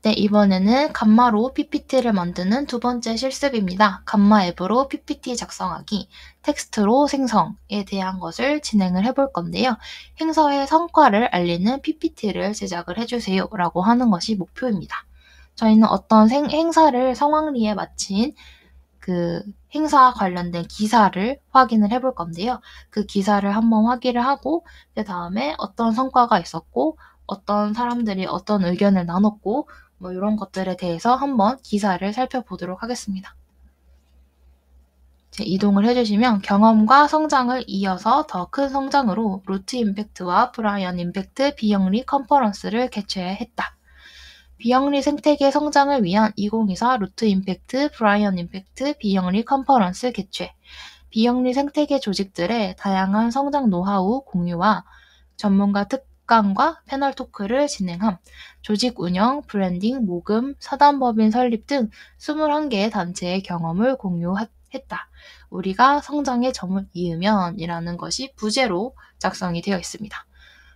네, 이번에는 감마로 PPT를 만드는 두 번째 실습입니다. 감마 앱으로 PPT 작성하기, 텍스트로 생성에 대한 것을 진행을 해볼 건데요. 행사의 성과를 알리는 PPT를 제작을 해주세요 라고 하는 것이 목표입니다. 저희는 어떤 행사를 성황리에 마친 그 행사 관련된 기사를 확인을 해볼 건데요. 그 기사를 한번 확인을 하고 그 다음에 어떤 성과가 있었고 어떤 사람들이 어떤 의견을 나눴고 뭐 이런 것들에 대해서 한번 기사를 살펴보도록 하겠습니다. 이동을 해주시면 경험과 성장을 이어서 더 큰 성장으로 루트 임팩트와 브라이언 임팩트 비영리 컨퍼런스를 개최했다. 비영리 생태계 성장을 위한 2024 루트 임팩트 브라이언 임팩트 비영리 컨퍼런스 개최. 비영리 생태계 조직들의 다양한 성장 노하우 공유와 전문가 특강과 패널 토크를 진행함. 조직 운영, 브랜딩, 모금, 사단법인 설립 등 21개의 단체의 경험을 공유했다. 우리가 성장의 점을 이으면 이라는 것이 부제로 작성이 되어 있습니다.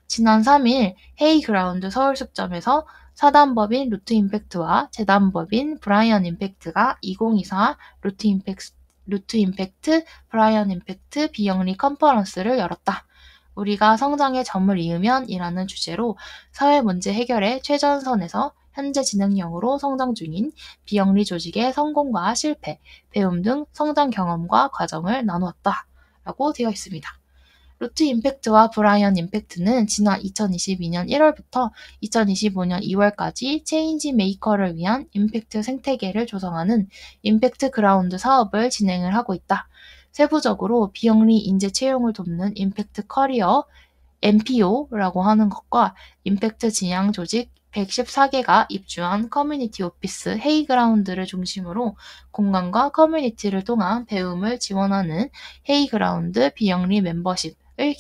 지난 3일 헤이그라운드 서울숙점에서 사단법인 루트 임팩트와 재단법인 브라이언 임팩트가 2024 루트 임팩트 브라이언 임팩트 비영리 컨퍼런스를 열었다. 우리가 성장의 점을 이으면 이라는 주제로 사회 문제 해결의 최전선에서 현재 진행형으로 성장 중인 비영리 조직의 성공과 실패, 배움 등 성장 경험과 과정을 나누었다. 라고 되어 있습니다. 루트 임팩트와 브라이언 임팩트는 지난 2022년 1월부터 2025년 2월까지 체인지 메이커를 위한 임팩트 생태계를 조성하는 임팩트 그라운드 사업을 진행을 하고 있다. 세부적으로 비영리 인재 채용을 돕는 임팩트 커리어 MPO라고 하는 것과 임팩트 진양 조직 114개가 입주한 커뮤니티 오피스 헤이그라운드를 중심으로 공간과 커뮤니티를 통한 배움을 지원하는 헤이그라운드 비영리 멤버십을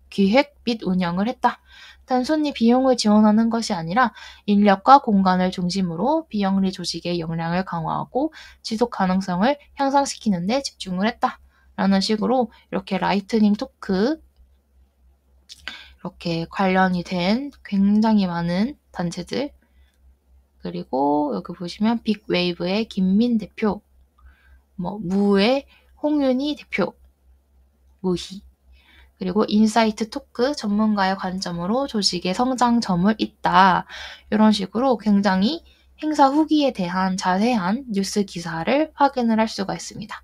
기획 및 운영을 했다. 단순히 비용을 지원하는 것이 아니라 인력과 공간을 중심으로 비영리 조직의 역량을 강화하고 지속 가능성을 향상시키는 데 집중을 했다. 라는 식으로 이렇게 라이트닝 토크 이렇게 관련이 된 굉장히 많은 단체들, 그리고 여기 보시면 빅웨이브의 김민 대표, 무의 홍윤희 대표, 무희, 그리고 인사이트 토크 전문가의 관점으로 조직의 성장점을 잇다. 이런 식으로 굉장히 행사 후기에 대한 자세한 뉴스 기사를 확인을 할 수가 있습니다.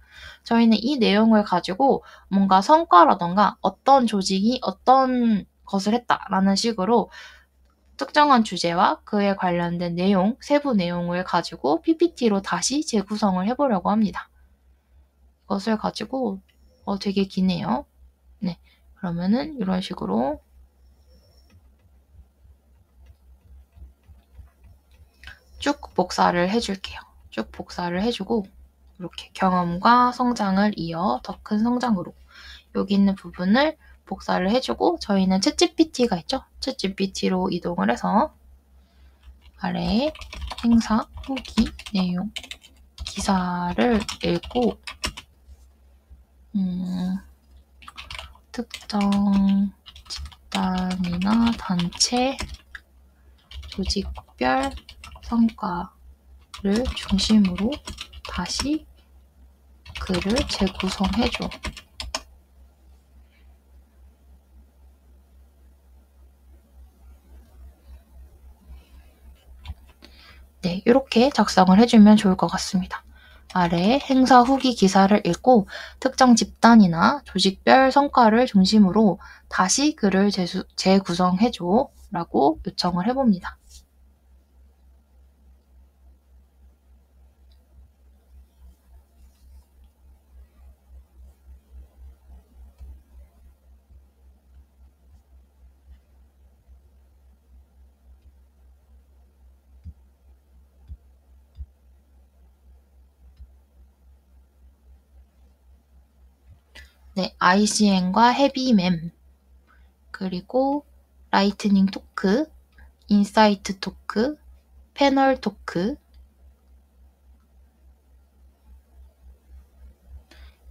저희는 이 내용을 가지고 뭔가 성과라던가 어떤 조직이 어떤 것을 했다라는 식으로 특정한 주제와 그에 관련된 내용, 세부 내용을 가지고 PPT로 다시 재구성을 해보려고 합니다. 이것을 가지고 되게 기네요. 네, 그러면은 이런 식으로 쭉 복사를 해줄게요. 쭉 복사를 해주고 이렇게 경험과 성장을 이어 더 큰 성장으로 여기 있는 부분을 복사를 해주고 저희는 챗GPT가 있죠? 챗GPT로 이동을 해서 아래에 행사 후기 내용 기사를 읽고 특정 집단이나 단체 조직별 성과를 중심으로 다시 글을 재구성해줘. 네, 이렇게 작성을 해주면 좋을 것 같습니다. 아래에 행사 후기 기사를 읽고 특정 집단이나 조직별 성과를 중심으로 다시 글을 재구성해줘 라고 요청을 해봅니다. 네, ICN과 헤비맴, 그리고 라이트닝 토크, 인사이트 토크, 패널 토크,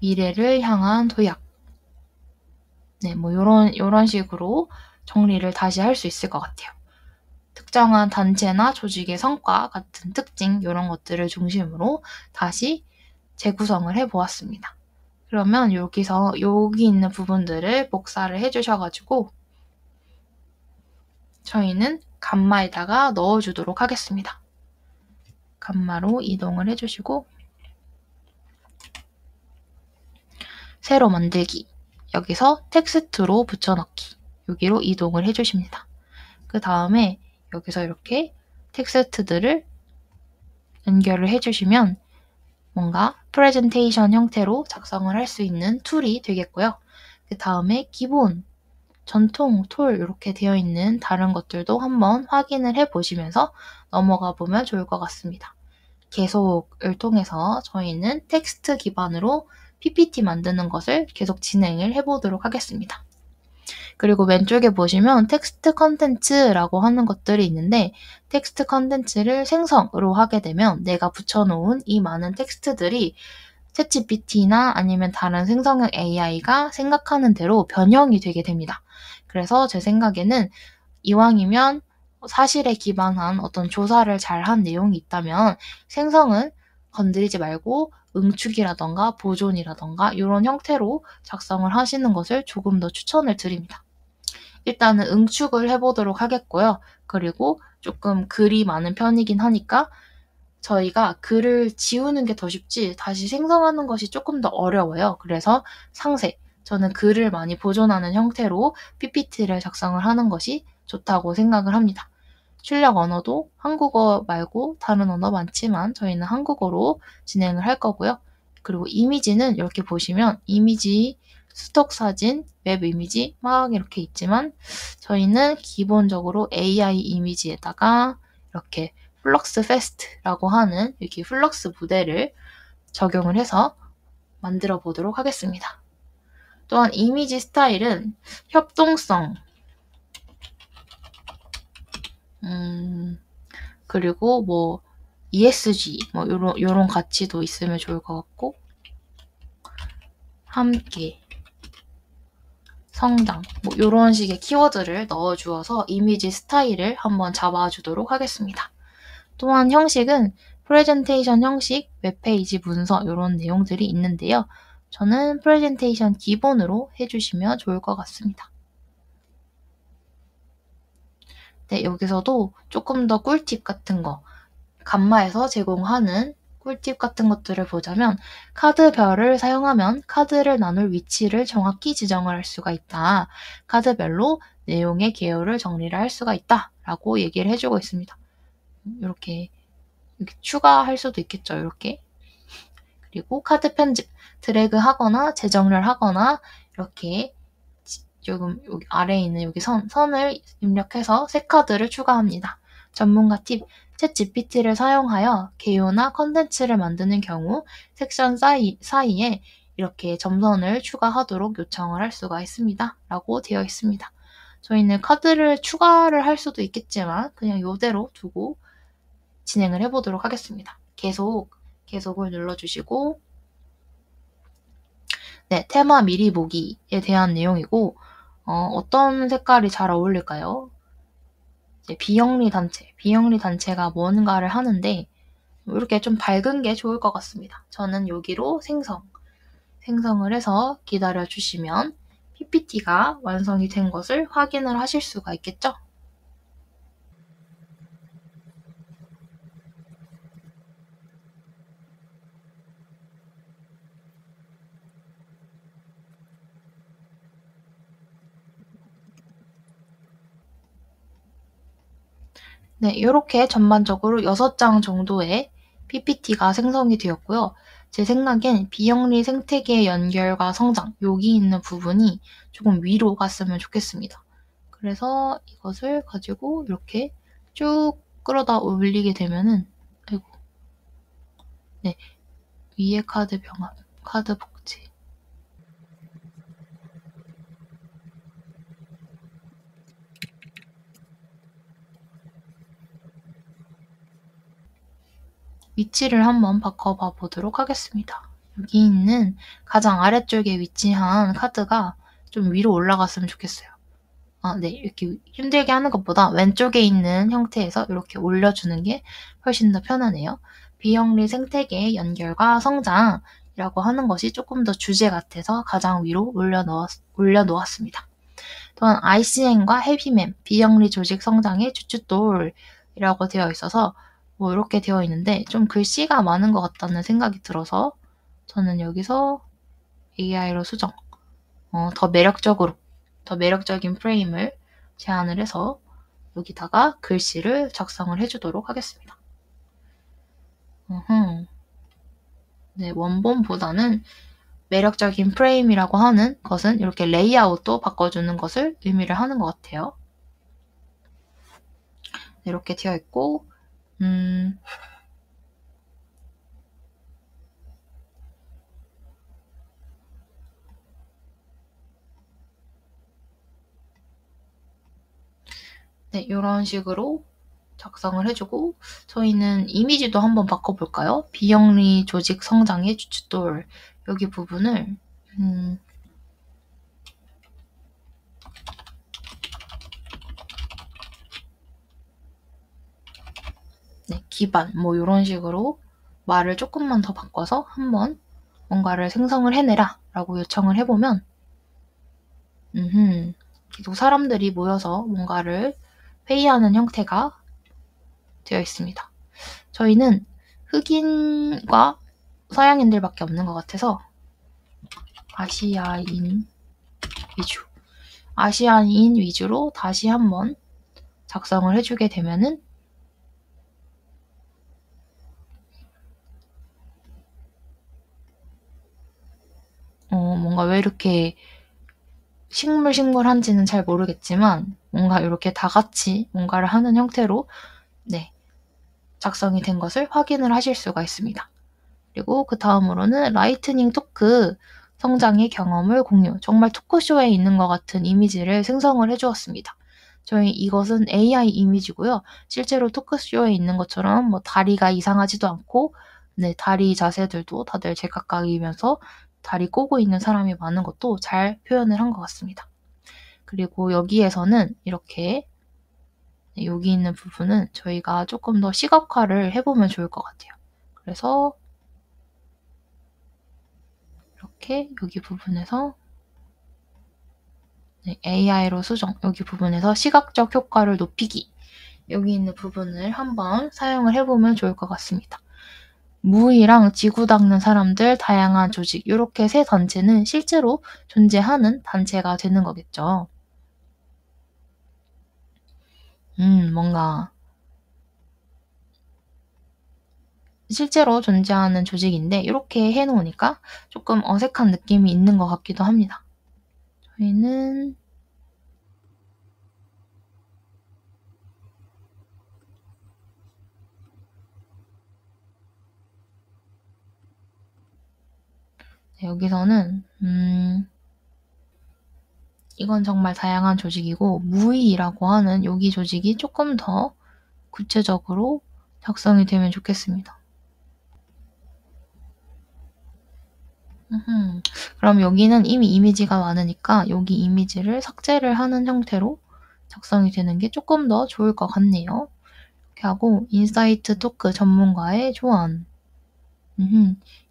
미래를 향한 도약. 네, 요런 식으로 정리를 다시 할 수 있을 것 같아요. 특정한 단체나 조직의 성과 같은 특징 이런 것들을 중심으로 다시 재구성을 해보았습니다. 그러면 여기서 여기 있는 부분들을 복사를 해주셔가지고 저희는 감마에다가 넣어주도록 하겠습니다. 감마로 이동을 해주시고 새로 만들기 여기서 텍스트로 붙여넣기 여기로 이동을 해주십니다. 그 다음에 여기서 이렇게 텍스트들을 연결을 해주시면 뭔가 프레젠테이션 형태로 작성을 할 수 있는 툴이 되겠고요. 그 다음에 기본, 전통, 툴 이렇게 되어 있는 다른 것들도 한번 확인을 해보시면서 넘어가 보면 좋을 것 같습니다. 계속을 통해서 저희는 텍스트 기반으로 PPT 만드는 것을 계속 진행을 해보도록 하겠습니다. 그리고 왼쪽에 보시면 텍스트 컨텐츠라고 하는 것들이 있는데 텍스트 컨텐츠를 생성으로 하게 되면 내가 붙여놓은 이 많은 텍스트들이 챗GPT나 아니면 다른 생성형 AI가 생각하는 대로 변형이 되게 됩니다. 그래서 제 생각에는 이왕이면 사실에 기반한 어떤 조사를 잘한 내용이 있다면 생성은 건드리지 말고 응축이라던가 보존이라던가 이런 형태로 작성을 하시는 것을 조금 더 추천을 드립니다. 일단은 응축을 해보도록 하겠고요. 그리고 조금 글이 많은 편이긴 하니까 저희가 글을 지우는 게 더 쉽지 다시 생성하는 것이 조금 더 어려워요. 그래서 상세, 저는 글을 많이 보존하는 형태로 PPT를 작성을 하는 것이 좋다고 생각을 합니다. 출력 언어도 한국어 말고 다른 언어 많지만 저희는 한국어로 진행을 할 거고요. 그리고 이미지는 이렇게 보시면 이미지, 스톡 사진, 웹 이미지 막 이렇게 있지만 저희는 기본적으로 AI 이미지에다가 이렇게 플럭스 페스트라고 하는 이렇게 플럭스 모델을 적용을 해서 만들어 보도록 하겠습니다. 또한 이미지 스타일은 협동성, 그리고 뭐 ESG 뭐 요런 가치도 있으면 좋을 것 같고 함께 성장 뭐 요런 식의 키워드를 넣어 주어서 이미지 스타일을 한번 잡아주도록 하겠습니다. 또한 형식은 프레젠테이션 형식, 웹페이지 문서 이런 내용들이 있는데요. 저는 프레젠테이션 기본으로 해주시면 좋을 것 같습니다. 네, 여기서도 조금 더 꿀팁 같은 거, 감마에서 제공하는 꿀팁 같은 것들을 보자면 카드별을 사용하면 카드를 나눌 위치를 정확히 지정을 할 수가 있다. 카드별로 내용의 계열을 정리를 할 수가 있다. 라고 얘기를 해주고 있습니다. 이렇게 추가할 수도 있겠죠. 이렇게. 그리고 카드 편집, 드래그 하거나 재정렬 하거나 이렇게 조금 여기 아래에 있는 여기 선을 입력해서 새 카드를 추가합니다. 전문가 팁, 챗GPT를 사용하여 개요나 컨텐츠를 만드는 경우 섹션 사이에 이렇게 점선을 추가하도록 요청을 할 수가 있습니다. 라고 되어 있습니다. 저희는 카드를 추가를 할 수도 있겠지만 그냥 이대로 두고 진행을 해보도록 하겠습니다. 계속을 눌러주시고 네, 테마 미리 보기에 대한 내용이고 어떤 색깔이 잘 어울릴까요? 이제 비영리 단체가 뭔가를 하는데 이렇게 좀 밝은 게 좋을 것 같습니다. 저는 여기로 생성을 해서 기다려 주시면 PPT가 완성이 된 것을 확인을 하실 수가 있겠죠? 네, 이렇게 전반적으로 6장 정도의 PPT가 생성이 되었고요. 제 생각엔 비영리 생태계 연결과 성장, 여기 있는 부분이 조금 위로 갔으면 좋겠습니다. 그래서 이것을 가지고 이렇게 쭉 끌어다 올리게 되면은, 아이고, 네, 위에 카드 병합, 카드 복제. 위치를 한번 바꿔봐 보도록 하겠습니다. 여기 있는 가장 아래쪽에 위치한 카드가 좀 위로 올라갔으면 좋겠어요. 네, 이렇게 힘들게 하는 것보다 왼쪽에 있는 형태에서 이렇게 올려주는 게 훨씬 더 편하네요. 비영리 생태계의 연결과 성장이라고 하는 것이 조금 더 주제 같아서 가장 위로 올려놓았습니다. 또한 ICN과 해피맨, 비영리 조직 성장의 주춧돌이라고 되어 있어서 뭐 이렇게 되어 있는데 좀 글씨가 많은 것 같다는 생각이 들어서 저는 여기서 AI로 수정, 더 매력적인 프레임을 제안을 해서 여기다가 글씨를 작성을 해주도록 하겠습니다. 네, 원본보다는 매력적인 프레임이라고 하는 것은 이렇게 레이아웃도 바꿔주는 것을 의미를 하는 것 같아요. 이렇게 되어 있고, 네, 이런 식으로 작성을 해주고, 저희는 이미지도 한번 바꿔볼까요? 비영리 조직 성장의 주춧돌, 여기 부분을, 네, 기반, 뭐 이런 식으로 말을 조금만 더 바꿔서 한번 뭔가를 생성을 해내라 라고 요청을 해보면, 계속 사람들이 모여서 뭔가를 회의하는 형태가 되어 있습니다. 저희는 흑인과 서양인들밖에 없는 것 같아서 아시아인 위주로 다시 한번 작성을 해주게 되면은 뭔가 왜 이렇게 식물한지는 잘 모르겠지만 뭔가 이렇게 다 같이 뭔가를 하는 형태로 네, 작성이 된 것을 확인을 하실 수가 있습니다. 그리고 그 다음으로는 라이트닝 토크 성장의 경험을 공유. 정말 토크쇼에 있는 것 같은 이미지를 생성을 해주었습니다. 저희 이것은 AI 이미지고요. 실제로 토크쇼에 있는 것처럼 뭐 다리가 이상하지도 않고 네, 다리 자세들도 다들 제각각이면서 다리 꼬고 있는 사람이 많은 것도 잘 표현을 한 것 같습니다. 그리고 여기에서는 이렇게 여기 있는 부분은 저희가 조금 더 시각화를 해보면 좋을 것 같아요. 그래서 이렇게 여기 부분에서 AI로 수정, 여기 부분에서 시각적 효과를 높이기, 여기 있는 부분을 한번 사용을 해보면 좋을 것 같습니다. 무의랑 지구 닦는 사람들, 다양한 조직, 이렇게 세 단체는 실제로 존재하는 단체가 되는 거겠죠. 뭔가 실제로 존재하는 조직인데 이렇게 해놓으니까 조금 어색한 느낌이 있는 것 같기도 합니다. 저희는 여기서는 이건 정말 다양한 조직이고 무의라고 하는 여기 조직이 조금 더 구체적으로 작성이 되면 좋겠습니다. 그럼 여기는 이미 이미지가 많으니까 여기 이미지를 삭제를 하는 형태로 작성이 되는 게 조금 더 좋을 것 같네요. 이렇게 하고 인사이트 토크 전문가의 조언.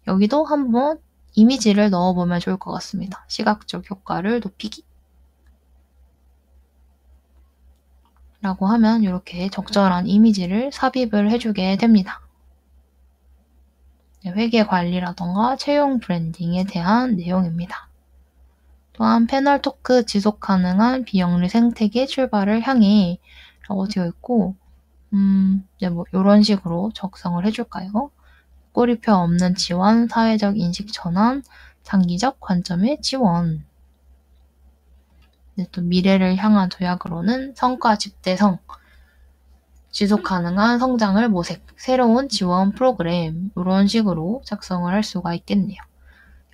여기도 한번 이미지를 넣어보면 좋을 것 같습니다. 시각적 효과를 높이기. 라고 하면 이렇게 적절한 이미지를 삽입을 해주게 됩니다. 회계 관리라던가 채용 브랜딩에 대한 내용입니다. 또한 패널 토크 지속 가능한 비영리 생태계 출발을 향해 라고 되어 있고 뭐 이런 식으로 작성을 해줄까요? 꼬리표 없는 지원, 사회적 인식 전환, 장기적 관점의 지원. 또 미래를 향한 도약으로는 성과 집대성, 지속 가능한 성장을 모색, 새로운 지원 프로그램 이런 식으로 작성을 할 수가 있겠네요.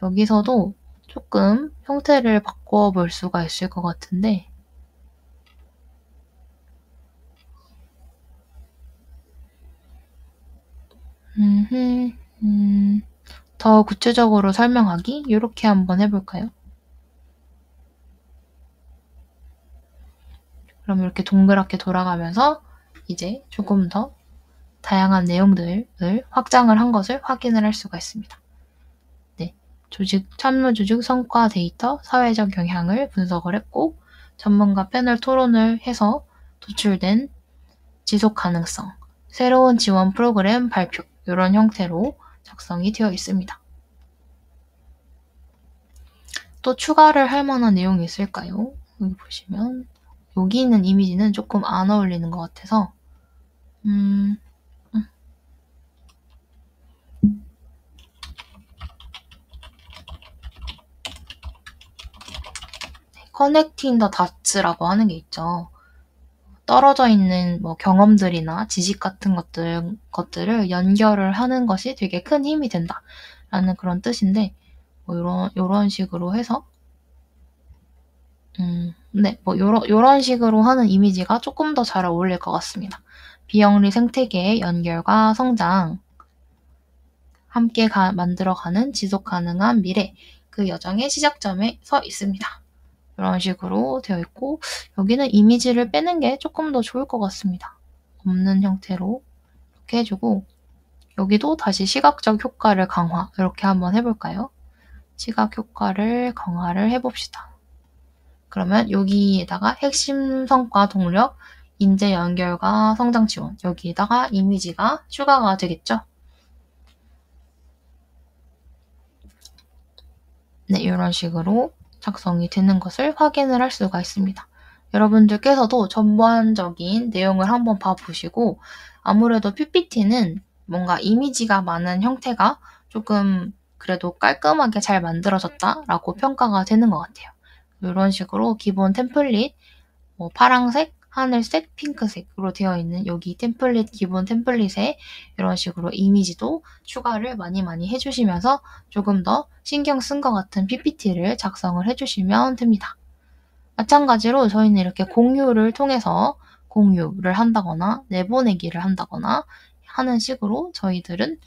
여기서도 조금 형태를 바꿔 볼 수가 있을 것 같은데 더 구체적으로 설명하기 이렇게 한번 해볼까요? 그럼 이렇게 동그랗게 돌아가면서 이제 조금 더 다양한 내용들을 확장을 한 것을 확인을 할 수가 있습니다. 네, 참여조직 성과 데이터, 사회적 영향을 분석을 했고 전문가 패널 토론을 해서 도출된 지속 가능성, 새로운 지원 프로그램 발표 이런 형태로 작성이 되어 있습니다. 또 추가를 할 만한 내용이 있을까요? 여기 보시면 여기 있는 이미지는 조금 안 어울리는 것 같아서 커넥팅 더 다츠라고 하는 게 있죠. 떨어져 있는 뭐 경험들이나 지식 같은 것들을 연결을 하는 것이 되게 큰 힘이 된다 라는 그런 뜻인데 뭐 요런 식으로 해서 네, 뭐 요런 식으로 하는 이미지가 조금 더 잘 어울릴 것 같습니다. 비영리 생태계의 연결과 성장, 함께 만들어가는 지속 가능한 미래, 그 여정의 시작점에 서 있습니다. 이런 식으로 되어 있고 여기는 이미지를 빼는 게 조금 더 좋을 것 같습니다. 없는 형태로 이렇게 해주고 여기도 다시 시각적 효과를 강화 이렇게 한번 해볼까요? 시각 효과를 강화를 해봅시다. 그러면 여기에다가 핵심 성과 동력, 인재 연결과 성장 지원 여기에다가 이미지가 추가가 되겠죠? 네, 이런 식으로 작성이 되는 것을 확인을 할 수가 있습니다. 여러분들께서도 전반적인 내용을 한번 봐보시고 아무래도 PPT는 뭔가 이미지가 많은 형태가 조금 그래도 깔끔하게 잘 만들어졌다라고 평가가 되는 것 같아요. 이런 식으로 기본 템플릿, 파랑색, 하늘색, 핑크색으로 되어 있는 여기 기본 템플릿에 이런 식으로 이미지도 추가를 많이 해주시면서 조금 더 신경 쓴 것 같은 PPT를 작성을 해주시면 됩니다. 마찬가지로 저희는 이렇게 공유를 통해서 공유를 한다거나 내보내기를 한다거나 하는 식으로 저희들은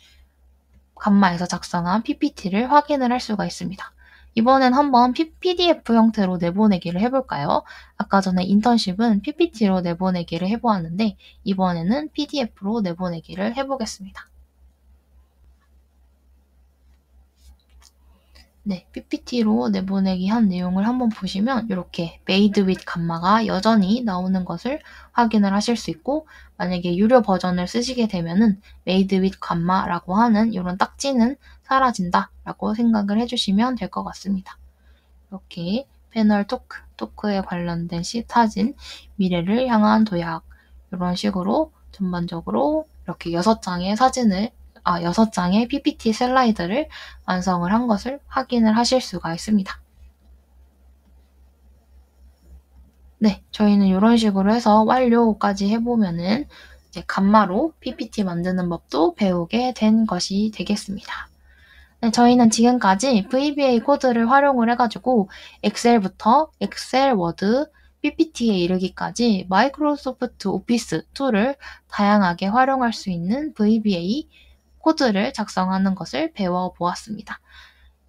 감마에서 작성한 PPT를 확인을 할 수가 있습니다. 이번엔 한번 PDF 형태로 내보내기를 해볼까요? 아까 전에 인턴십은 PPT로 내보내기를 해보았는데 이번에는 PDF로 내보내기를 해보겠습니다. 네, PPT로 내보내기 한 내용을 한번 보시면 이렇게 made with 감마가 여전히 나오는 것을 확인을 하실 수 있고 만약에 유료 버전을 쓰시게 되면은 made with 감마라고 하는 이런 딱지는 사라진다라고 생각을 해주시면 될 것 같습니다. 이렇게 패널 토크에 관련된 사진, 미래를 향한 도약 이런 식으로 전반적으로 이렇게 6장의 PPT 슬라이드를 완성을 한 것을 확인을 하실 수가 있습니다. 네, 저희는 이런 식으로 해서 완료까지 해보면은 이제 감마로 PPT 만드는 법도 배우게 된 것이 되겠습니다. 네, 저희는 지금까지 VBA 코드를 활용을 해가지고 엑셀부터 엑셀, 워드, PPT에 이르기까지 마이크로소프트 오피스 툴을 다양하게 활용할 수 있는 VBA 코드를 작성하는 것을 배워보았습니다.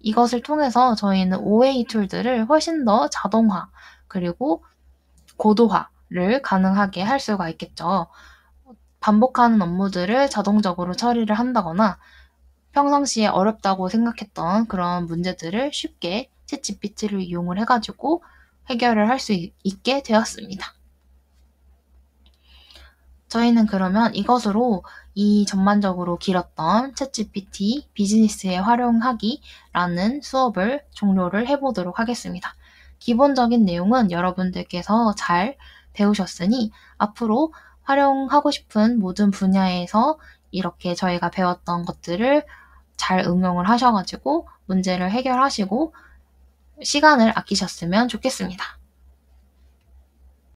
이것을 통해서 저희는 OA 툴들을 훨씬 더 자동화 그리고 고도화를 가능하게 할 수가 있겠죠. 반복하는 업무들을 자동적으로 처리를 한다거나 평상시에 어렵다고 생각했던 그런 문제들을 쉽게 챗GPT를 이용을 해가지고 해결을 할 수 있게 되었습니다. 저희는 그러면 이것으로 이 전반적으로 길었던 챗GPT 비즈니스에 활용하기라는 수업을 종료를 해보도록 하겠습니다. 기본적인 내용은 여러분들께서 잘 배우셨으니 앞으로 활용하고 싶은 모든 분야에서 이렇게 저희가 배웠던 것들을 잘 응용을 하셔가지고 문제를 해결하시고 시간을 아끼셨으면 좋겠습니다.